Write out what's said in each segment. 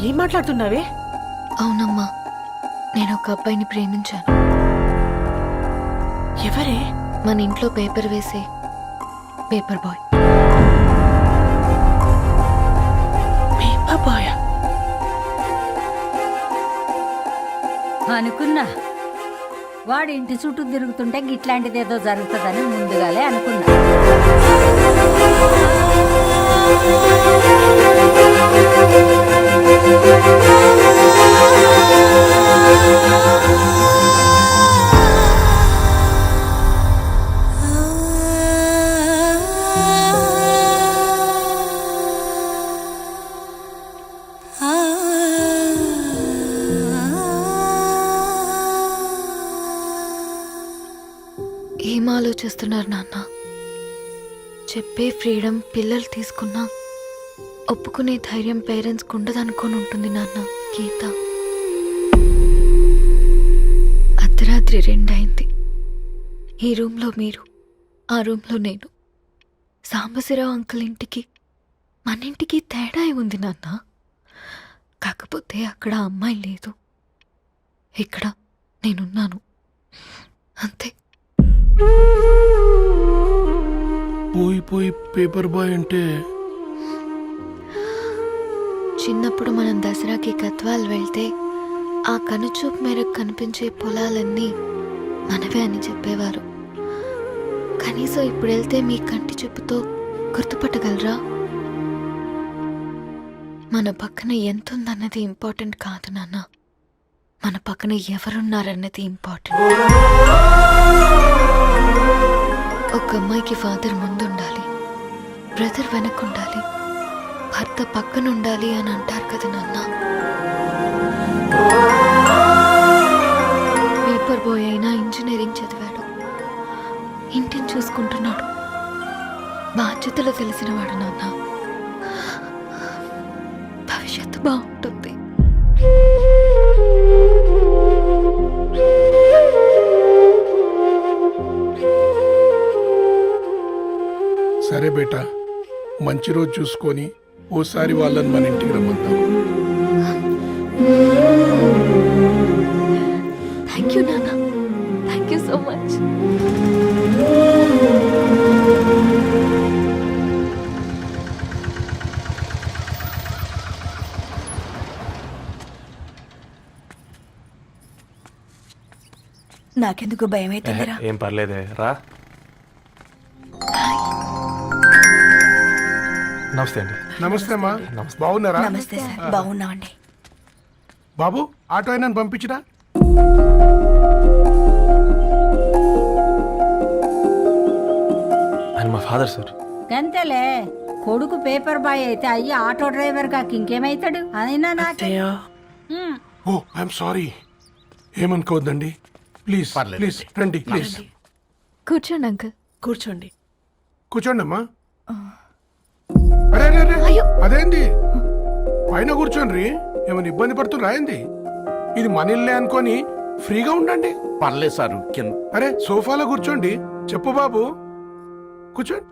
ఏం మాట్లాడుతున్నావే? అవునమ్మా, నేను ఒక అబ్బాయిని ప్రేమించాను. ఎవరే? మన ఇంట్లో పేపర్ వేసే పేపర్ బాయ్. పేపర్ బాయ్ అనుకున్నా. వాడి ఇంటి చుట్టూ తిరుగుతుంటే గిట్లాంటిదేదో జరుగుతుందని ముందుగాలే అనుకున్నా. ఏం ఆలోచిస్తున్నారు నాన్న? చెప్పే ఫ్రీడమ్ పిల్లలు తీసుకున్నా ఒప్పుకునే ధైర్యం పేరెంట్స్కి ఉండదనుకొని ఉంటుంది నాన్న. గీత, అర్ధరాత్రి 2 అయింది. ఈ రూమ్లో మీరు, ఆ రూమ్లో నేను. సాంబశివరావు అంకుల్ ఇంటికి మన ఇంటికి తేడా ఉంది నాన్న. కాకపోతే అక్కడ అమ్మాయి లేదు, ఇక్కడ నేనున్నాను, అంతే. పోయి పేపర్ బాయ్ అంటే చిన్నప్పుడు మనం దసరాకి గద్వాల్ వెళ్తే ఆ కనుచూపు మేరకు కనిపించే పొలాలన్నీ మనవే అని చెప్పేవారు. కనీసం ఇప్పుడు వెళ్తే మీ కంటి చూపుతో గుర్తుపట్టగలరా? మన పక్కన ఎంతుందన్నది ఇంపార్టెంట్ కాదు నాన్న, మన పక్కన ఎవరున్నారన్నది ఇంపార్టెంట్. ఒక అమ్మాయికి ఫాదర్ ముందుండాలి, బ్రదర్ వెనకుండాలి, భర్త పక్కన ఉండాలి అని అంటారు కదా నాన్న. పేపర్ బాయ్ అయినా ఇంజనీరింగ్ చదివాడు, ఇంటిని చూసుకుంటున్నాడు, బాధ్యతలు తెలిసినవాడు నాన్న. భవిష్యత్తు బాగుంటుంది. సరే బేటా, మంచి రోజు చూసుకొని ఓసారి వాళ్ళని మన ఇంటికి రమ్మంటాం. థ్యాంక్ యూ నాన్న, థ్యాంక్ యూ సో మచ్. నాకెందుకు భయం అవుతుందిరా. ఏం పర్లేదే, రా. నమస్తే అండి. నమస్తే అమ్మా, బాగున్నారా? నమస్తే సార్, బాగున్నామండి. బాబు, ఆటో అయినా పంపించరా? ఆయన మా ఫాదర్ సార్. గంతేలే, కొడుకు పేపర్ బాయ్ అయితే అయ్యి ఆటో డ్రైవర్ కాక ఇంకేమైతాడు? అయినా నాకు ఓ, ఐఎమ్ సారీ. ఏమనుకోవద్దండి, ప్లీజ్ ప్లీజ్ రండి, ప్లీజ్ కూర్చోండి అంకుల్. కూర్చోండి. కూర్చోండి అమ్మా. అరే అరే అరే, అదేంది పైన కూర్చోండి, ఏమైనా ఇబ్బంది పడుతున్నా ఏంది? ఇది మన ఇల్లే అనుకొని ఫ్రీగా ఉండండి. పర్లేదు సారు, అరే సోఫాలో కూర్చోండి. చెప్పు బాబు, కూర్చోండి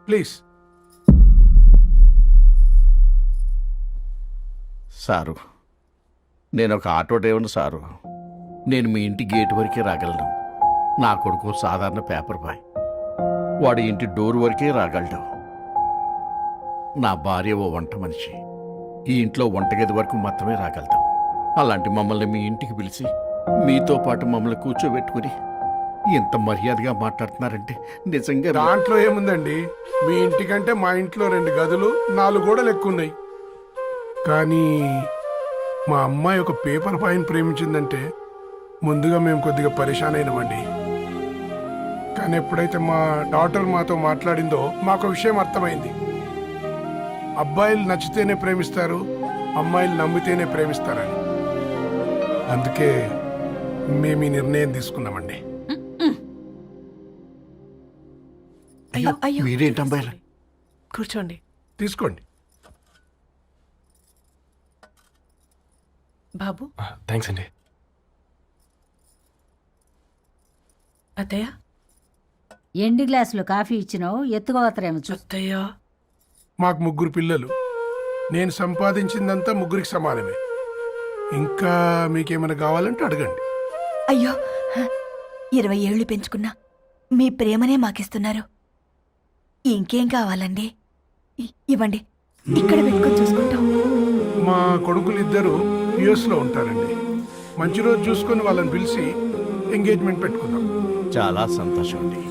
ప్లీజ్. సారు, నేను ఒక ఆటో డ్రైవర్ని సారు. నేను మీ ఇంటి గేట్ వరకే రాగలను. నా కొడుకు సాధారణ పేపర్ బాయ్, వాడి ఇంటి డోర్ వరకే రాగలడు. నా భార్య ఓ వంట మనిషి, ఈ ఇంట్లో వంటగది వరకు మాత్రమే రాగలుగుతాం. అలాంటి మమ్మల్ని మీ ఇంటికి పిలిచి మీతో పాటు మమ్మల్ని కూర్చోబెట్టుకుని ఎంత మర్యాదగా మాట్లాడుతున్నారంటే నిజంగా. దాంట్లో ఏముందండి, మీ ఇంటికంటే మా ఇంట్లో 2 గదులు 4 గోడలు ఎక్కువ ఉన్నాయి. కానీ మా అమ్మాయి ఒక పేపర్ బాయ్ని ప్రేమించిందంటే ముందుగా మేము కొద్దిగా పరేషాన్ అయినామండి. కానీ ఎప్పుడైతే మా డాటర్ మాతో మాట్లాడిందో మాకు విషయం అర్థమైంది. అబ్బాయిలు నచ్చితేనే ప్రేమిస్తారు, అమ్మాయిలు నమ్మితేనే ప్రేమిస్తారని. అందుకే మేము ఈ నిర్ణయం తీసుకున్నామండి. అయ్యో అయ్యో, మీరేంటి అమ్మాయిలు? కూర్చోండి. తీసుకోండి బాబు. థ్యాంక్స్ అండి. అత్తయ్య, ఎండి గ్లాసులో కాఫీ ఇచ్చినావు, ఎత్తుకోవతరేమో చూ. అత్తయ్య, మాకు 3 పిల్లలు, నేను సంపాదించిందంతా ముగ్గురికి సమానమే. ఇంకా మీకేమైనా కావాలంటే అడగండి. అయ్యో 20 ఏళ్ళు పెంచుకున్నా మీ ప్రేమనే మాకిస్తున్నారు. ఇంకేం కావాలండి? ఇవ్వండి, ఇక్కడ పెట్టుకొని చూసుకుంటాం. మా కొడుకులిద్దరూ యుఎస్లో ఉంటారండి. మంచి రోజు చూసుకొని వాళ్ళని పిలిచి ఎంగేజ్మెంట్ పెట్టుకుందాం. చాలా సంతోషం అండి.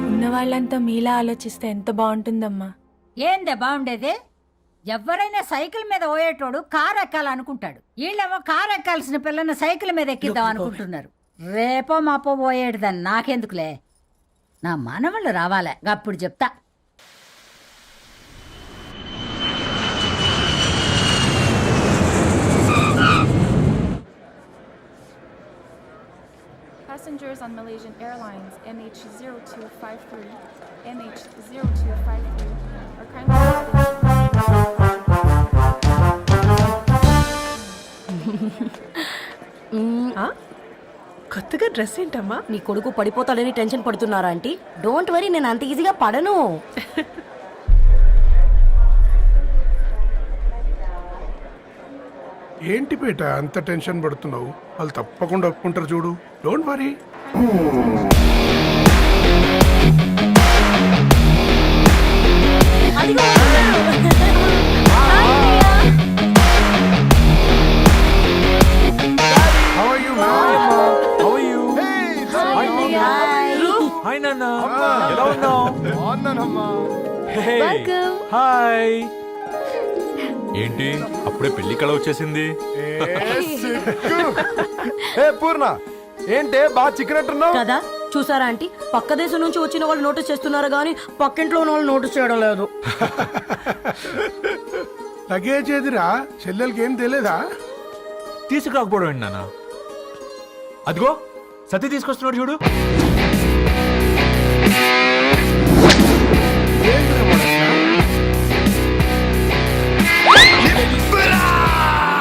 ఉన్న వాళ్ళంతా మీలా ఆలోచిస్తే ఎంత బాగుంటుందమ్మా. ఏందే బాగుండేది? ఎవరైనా సైకిల్ మీద పోయేటోడు కారు ఎక్కాలనుకుంటాడు. వీళ్ళేమో కారు ఎక్కాల్సిన పిల్లని సైకిల్ మీద ఎక్కిద్దాం అనుకుంటున్నారు. రేపో మాపో పోయేడుదని నాకెందుకులే, నా మనవళ్ళు రావాలే అప్పుడు చెప్తా. Passengers on Malaysian Airlines MH0253, MH0253 are kindly కొత్తగా డ్రెస్ ఏంటమ్మా? నీ కొడుకు పడిపోతాడని టెన్షన్ పడుతున్నారా ఆంటీ? డోంట్ వరీ, నేను అంత ఈజీగా పడను. ఏంటి పేట అంత టెన్షన్ పడుతున్నావు? వాళ్ళు తప్పకుండా ఒప్పుకుంటారు చూడు. Don't worry. How are you, man? How are you? Hi నాన్న, ఎలా ఉన్నావు? హాయ్. ఏంటి అప్పుడే పెళ్లి కళ వచ్చేసింది? పూర్ణ ఏంటే బాగా చికెనట్టున్నావు కదా చూసారా ఆంటీ, పక్క దేశం నుంచి వచ్చిన వాళ్ళు నోటీస్ చేస్తున్నారు కానీ పక్కింట్లో ఉన్న వాళ్ళు నోటీస్ చేయడం లేదు. లగేజ్ ఏదిరా? చెల్లెలకి ఏం తెలియదా? తీసుకురాకపోవడం ఏంటి నాన్న? అదిగో సతీ తీసుకొస్తున్నాడు చూడు.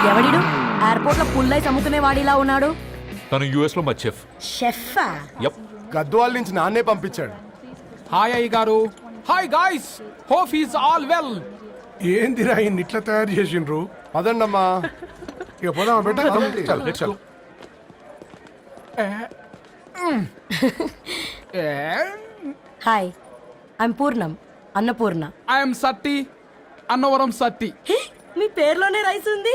ఎవడిడు ఎయిర్పోర్ట్ లో పుల్లైస్ అమ్ముకునే వాడిలా ఉన్నాడు? తను యుఎస్ లో మా చెఫ్. షెఫా? యప్. గద్వాల నుంచి నాన్నే పంపించాడు. హాయ్ అయ్య గారు. Hi guys, hope is all well. ఏందిరా ఇన్ని ఇట్లా తయారు చేసిండ్రు? అదండమ్మా. ఇక పోదామా బెట్ట? Let's go. Hi, I'm Purnam, Annapurna. I am Satti, Annavaram Satti. మీ పేర్లోనే రైస్ ఉంది.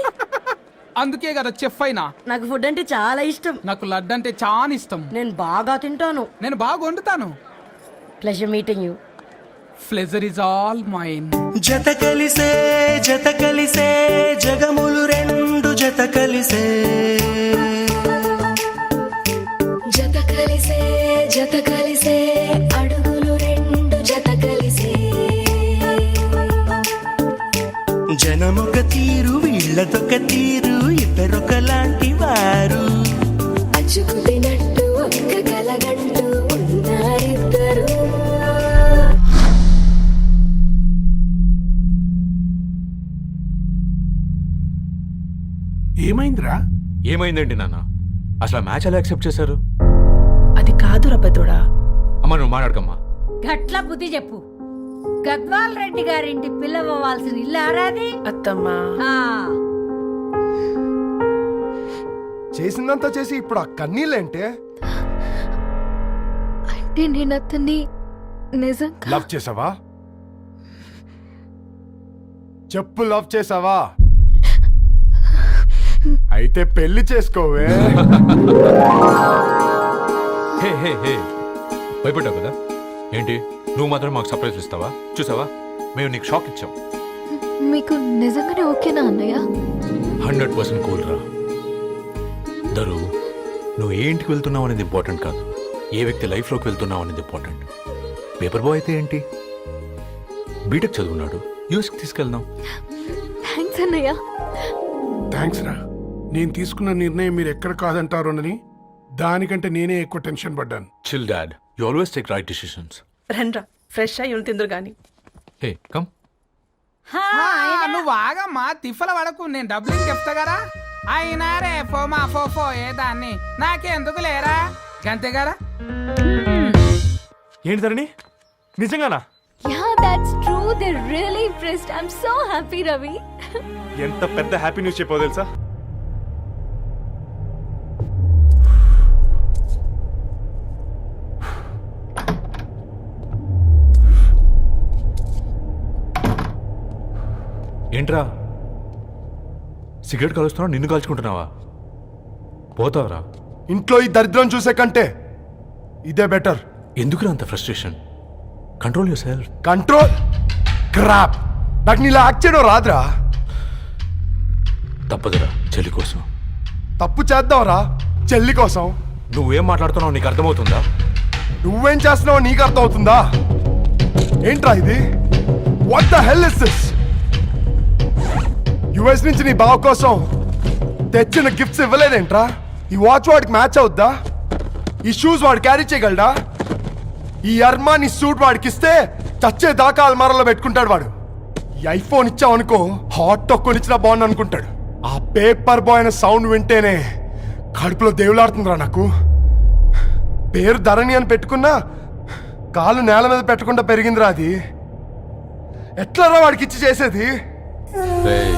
అందుకే కదా చెఫ్ అయినా. నాకు ఫుడ్ అంటే చాలా ఇష్టం. నాకు లడ్డు అంటే చాలా ఇష్టం. నేను బాగా తింటాను. నేను బాగా వండుతాను. Pleasure meeting you. Pleasure is all mine. జత కలిసే జగములు రెండు జత కలిసే అడుగులు రెండు జత కలిసే జనమొక తీరు వీళ్ళదొక తీరు ఇద్దరొకలాంటి వారు అచ్చుకు తినట్టు ఒక్క కలగంటూ ఉన్నారిద్దరు. ఏమైందిరా? ఏమైందేంటి నాన్న? అసలు ఆ మ్యాచ్ ఎలా యాక్సెప్ట్ చేశారు? అది కాదురా పెద్దోడా. అమ్మ నువ్వు మాట్లాడకమ్మా. గట్ల బుద్ధి చెప్పు. గద్వాల్ రెడ్డి గారింటి పిల్లవ్వాల్సిన ఇల్లు ఆరాది. అత్తమ్మా, చేసిందంతా చేసి ఇప్పుడు ఆ కన్నీళ్ళేంటే? అంటే నేను అతన్ని నిజంగా లవ్ చేసావా? చెప్పు, లవ్ చేసావా? అయితే పెళ్లి చేసుకోవే. హే హే హే, భయపడ్డావు కదా? ఏంటి నువ్వు మాత్రం మాకు సర్ప్రైజ్ ఇస్తావా? చూసావా, మేము నీకు షాక్ ఇచ్చాం. మీకు నిజంగానే ఓకేనా అన్నయ్య? 100% కూల్ రా. దరు, నువ్వు ఏ ఇంటికి వెళ్తున్నావు అనేది ఇంపార్టెంట్ కాదు, ఏ వ్యక్తి లైఫ్లోకి వెళ్తున్నావు అనేది ఇంపార్టెంట్. పేపర్ బాయ్ అయితే ఏంటి, బీటెక్ చదువున్నాడు, యూఎస్కి తీసుకెళ్దాం. థ్యాంక్స్ అన్నయ్య. థ్యాంక్స్ రా. నేను తీసుకున్న నిర్ణయం మీరు ఎక్కడ కాదంటారోనని దానికంటే నేనే ఎక్కువ టెన్షన్ పడ్డాను. Chill dad, you always take right decisions. రండ్రా, ఫ్రెష్ అయ్యి ఉండి తిందురు గాని. Hey come. నువ్వు ఆగమ్మా, తిఫల పడకు, నేను డబ్బులు చెప్తా కదా. అయినా రేపో మాపో పోయేదాన్ని నాకెందుకు లేరా అంతే కదా. ఏంటి ధరణి నిజంగానా? Yeah that's true. They really impressed. I am so happy Ravi. ఎంత పెద్ద హ్యాపీ న్యూస్ చెప్పావు తెలుసా? ఏంట్రా సిగరెట్ కాలుస్తున్నావు, నిన్ను కాల్చుకుంటున్నావా? పోతావరా? ఇంట్లో ఈ దరిద్రం చూసే కంటే ఇదే బెటర్. ఎందుకురా అంత frustration? Control your self. Control crap. నాకు నీలా యాక్ట్ చేయడం రాదురా. తప్పదురా చెల్లి కోసం. తప్పు చేద్దాంరా చెల్లి కోసం. నువ్వేం మాట్లాడుతున్నావు నీకు అర్థమవుతుందా? నువ్వేం చేస్తున్నావో నీకు అర్థం అవుతుందా? ఏంట్రా ఇది? What the hell is this? US నుంచి నీ బావ కోసం తెచ్చిన గిఫ్ట్స్ ఇవ్వలేదేంట్రా? ఈ వాచ్ వాడికి మ్యాచ్ అవుద్దా? ఈ షూస్ వాడు క్యారీ చేయగలడా? ఈ అర్మాని సూట్ వాడికి ఇస్తే చచ్చే దాకా అల్మారాలో పెట్టుకుంటాడు వాడు. ఈ ఐఫోన్ ఇచ్చావనుకో హాట్ టొక్కుని ఇచ్చినా బాగుంది అనుకుంటాడు. ఆ పేపర్ బాయ్ అనే సౌండ్ వింటేనే కడుపులో దేవులాడుతుందిరా నాకు. పేరు ధరణి అని పెట్టుకున్నా కాలు నేల మీద పెట్టకుండా పెరిగిందిరా అది. ఎట్లరా వాడికి ఇచ్చి చేసేది? రేయ్,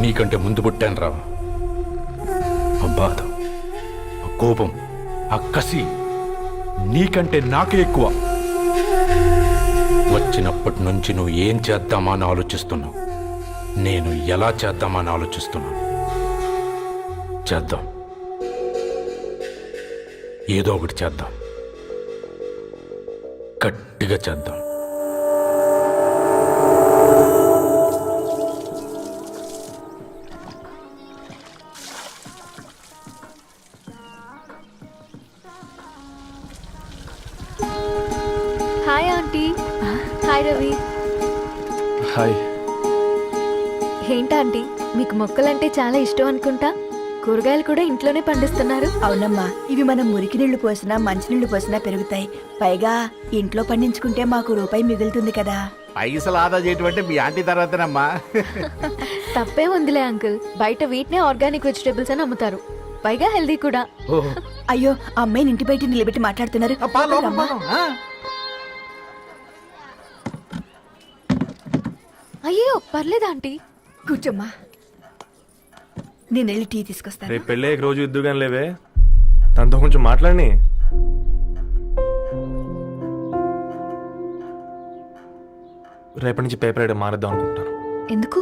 నీకంటే ముందు పుట్టాను రా. ఆ బాధ, ఆ కోపం, ఆ కసి నీకంటే నాకే ఎక్కువ. వచ్చినప్పటి నుంచి నువ్వు ఏం చేద్దామా అని ఆలోచిస్తున్నావు, నేను ఎలా చేద్దామా అని ఆలోచిస్తున్నాను. చేద్దాం, ఏదో ఒకటి చేద్దాం, గట్టిగా చేద్దాం. Hi aunty. Hi Ravi. Hi. ఏంటా ఆంటీ, మీకు మొక్కలంటే చాలా ఇష్టం అనుకుంటా. కూరగాయలు కూడా ఇంట్లోనే పండిస్తున్నారు. అవునమ్మా, ఇవి మనం మురికి నీళ్లు పోసినా మంచినీళ్లు పోసినా పెరుగుతాయి. పైగా ఇంట్లో పండించుకుంటే మాకు రూపాయి మిగులుతుంది కదా. పైసలు ఆదా చేయటం అంటే మీ ఆంటీ తర్వాతనమ్మా. తప్పే ఉందిలే అంకుల్, బయట వీటినే ఆర్గానిక్ వెజిటేబుల్స్ అని అమ్ముతారు. పైగా హెల్దీ కూడా. అయ్యో, ఆ అమ్మాయిని ఇంటి బయట నిలబెట్టి మాట్లాడుతున్నారు. అమ్మా. అయ్యో పర్లేదు ఆంటీ. కూర్చోమ్మా, నేను వెళ్ళి టీ తీసుకొస్తాను. రేపు పెళ్ళే రోజు ఇద్దుగాని లేవే, తనతో కొంచెం మాట్లాడి. రేపటి నుంచి పేపర్ వేయడం మారేద్దాం అనుకుంటాను. ఎందుకు?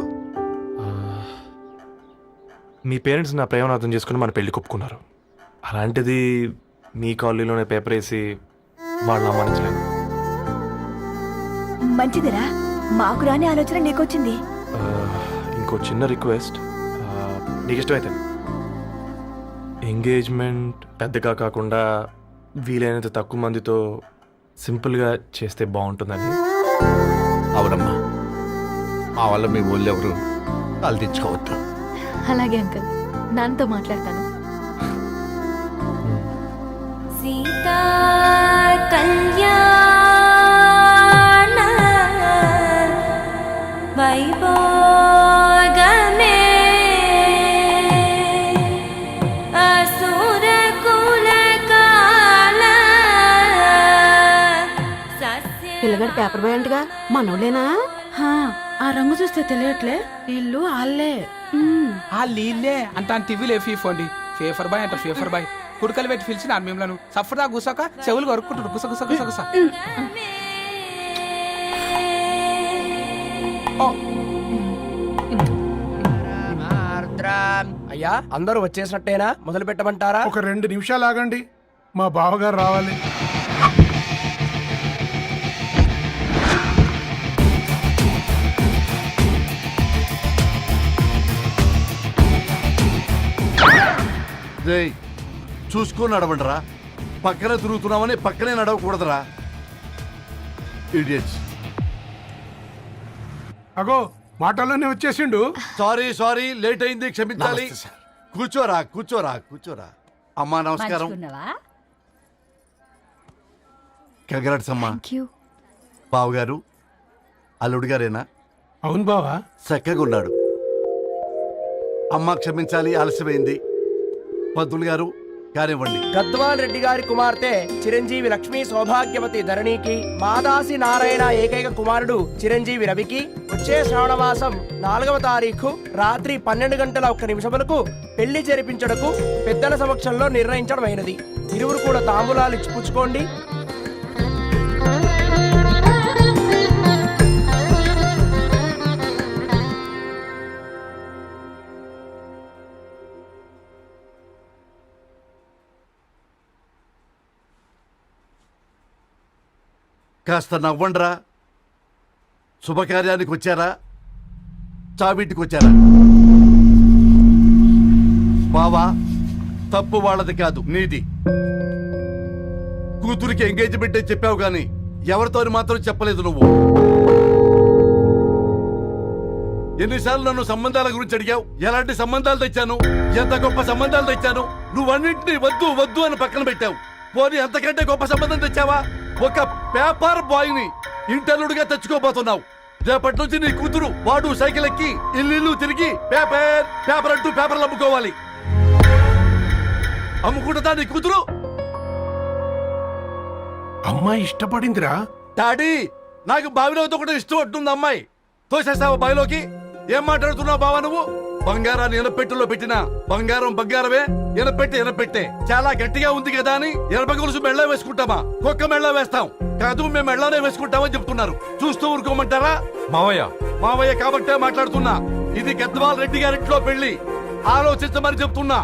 మీ పేరెంట్స్ నా ప్రేమను అర్థం చేసుకుని మన పెళ్లి ఒప్పుకున్నారు. అలాంటిది మీ కాలనీలోనే పేపర్ వేసి వాళ్ళని అవమానించలేను. మంచిదిరా, మాకు రాని ఆలోచన నీకొచ్చింది. ఇంకో చిన్న రిక్వెస్ట్, నీకు ఇష్టమైతే ఎంగేజ్మెంట్ పెద్దగా కాకుండా వీలైనంత తక్కువ మందితో సింపుల్గా చేస్తే బాగుంటుందని. అవునమ్మా, మా వల్ల మీ ఊళ్ళో ఎవరు వాళ్ళు తెచ్చుకోవద్దు. అలాగే అంకుల్, నాన్నతో మాట్లాడతాను. సీతా కళ్యాణ వైభోగమే అసుర కుల కాల పిల్లగాడు పేపర్ బాయ్ అంటగా మనోళ్ళేనా? ఆ రంగు చూస్తే తెలియట్లే, ఇల్లు ఆళ్ళే. ఆ లీల్లే అంత టీవీలో ఫీఫోండి. ఫేఫర్ బాయ్ అంట, ఫేఫర్ బాయ్. కుడుకలు పెట్టి పిలిచిన మిమ్మల్ని సఫర్దా గుసక చెవులు కొరుక్కుంటారు. గుస గుస గుస గుస. అయ్యా, అందరూ వచ్చేసినట్టేనా? మొదలు పెట్టమంటారా? ఒక 2 నిమిషాలు ఆగండి, మా బావగారు రావాలి. చూసుకొని నడవండిరా. పక్కనే తిరుగుతున్నామని పక్కనే నడవకూడదురా. ఇడియట్స్. అగో, మాటల్లోనే వచ్చేసిండు. సారీ లేట్ అయింది, క్షమించాలి. కూర్చోరా కూర్చోరా కూర్చోరా. అమ్మా నమస్కారం. కంగ్రాట్స్ అమ్మా. బావగారు అల్లుడు గారేనా? అవును బావా. చక్కగా ఉన్నాడు. అమ్మ క్షమించాలి, ఆలస్యమైంది. పంతులు గారు కానివ్వండి. గద్వాల్ రెడ్డి గారి కుమార్తె చిరంజీవి లక్ష్మీ సౌభాగ్యవతి ధరణికి, మాదాసి నారాయణ ఏకైక కుమారుడు చిరంజీవి రవికి వచ్చే శ్రావణమాసం 4వ తారీఖు రాత్రి 12:01 పెళ్లి జరిపించడకు పెద్దల సమక్షంలో నిర్ణయించడమైనది. ఇరువురు కూడా తాంబూలాలు ఇచ్చిపుచ్చుకోండి. కాస్త నవ్వండ్రా. శుభకార్యానికి వచ్చారా, చావింటికి వచ్చారా? బావా, తప్పు వాళ్ళది కాదు, నీది. కూతురికి ఎంగేజ్మెంట్ అని చెప్పావు గాని ఎవరితో మాత్రం చెప్పలేదు నువ్వు. ఎన్నిసార్లు నన్ను సంబంధాల గురించి అడిగావు? ఎలాంటి సంబంధాలు తెచ్చాను, ఎంత గొప్ప సంబంధాలు తెచ్చాను. నువ్వన్నింటినీ వద్దు వద్దు అని పక్కన పెట్టావు. పోనీ అంతకంటే గొప్ప సంబంధం తెచ్చావా? ఒక పేపర్ బాయ్ ని ఇంటర్లుడిగా తెచ్చుకోబోతున్నావు. రేపటి నుంచి నీ కూతురు వాడు సైకిల్ ఎక్కి ఇల్లు తిరిగి పేపర్ పేపర్ అంటూ పేపర్లు అమ్ముకోవాలి. అమ్ముకుంటుందా నీ కూతురు? అమ్మాయి ఇష్టపడిందిరా. డాడీ, నాకు బావిలోతో కూడా ఇష్టం ఉంటుంది. అమ్మాయి తోసేస్తావా బావిలోకి? ఏం మాట్లాడుతున్నావు బావా నువ్వు? బంగారాన్ని ఎనపెట్టులో పెట్టినా బంగారం బంగారమే, ఎనపెట్టి ఎనపెట్టే. చాలా గట్టిగా ఉంది కదా అని ఎనప గొలుసు మెళ్ళ వేసుకుంటామా? కుక్క మెళ్ళ వేస్తాం కాదు, మేము మెళ్ళనే వేసుకుంటామని చెప్తున్నారు. చూస్తూ ఊరుకోమంటారా? మావయ్య, మావయ్య కాబట్టే మాట్లాడుతున్నా. ఇది గద్వాల్ రెడ్డి గారింట్లో పెళ్లి, ఆలోచించమని చెప్తున్నా.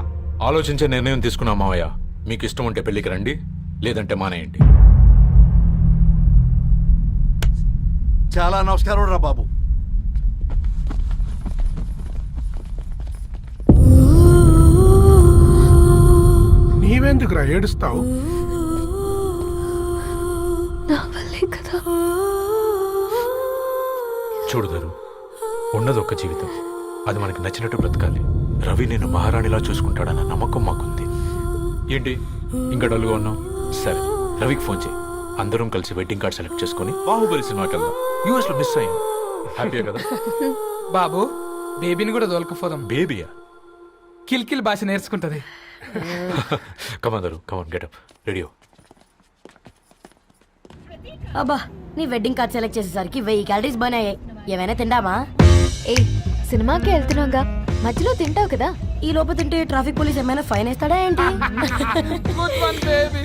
ఆలోచించే నిర్ణయం తీసుకున్నా మావయ్య. మీకు ఇష్టం ఉంటే పెళ్లికి రండి, లేదంటే మానేయండి. చాలా నమస్కారం రా బాబు. నీవెందుకురా ఏడుస్తావు? నా వల్లే కదా. చూడుదారు, ఉన్నది ఒక్క జీవితం, అది మనకి నచ్చినట్టు బ్రతకాలి. రవి నేను మహారాణిలా చూసుకుంటాడన్న నమ్మకం మాకుంది. ఏంటి ఇంకా డల్గా ఉన్నావు? సరే, రవికి ఫోన్ చేయి. అందరం కలిసి వెడ్డింగ్ కార్డ్ సెలెక్ట్ చేసుకుని బాహుబలి సినిమాకి వెళ్దాం. యూఎస్ లో మిస్ అయ్యింది. హ్యాపీయా కదా? బాబు, బేబీని కూడా దొలకపోదాం. బేబీయా? కిల్కిల్ భాష నేర్చుకుంటది. కమాందరు, కమాన్, గెటప్, రెడీ. అబ్బా, నీ వెడ్డింగ్ కార్డ్ సెలెక్ట్ చేసేసరికి 1000 క్యాలరీస్ బర్న్ అయ్యాయి. ఏమైనా తిండామా? ఏ, సినిమాకి వెళ్తున్నావుగా, మధ్యలో తింటావు కదా. ఈ లోపు తింటే ట్రాఫిక్ పోలీస్ ఏమైనా ఫైన్ వేస్తాడా ఏంటి? Good one baby.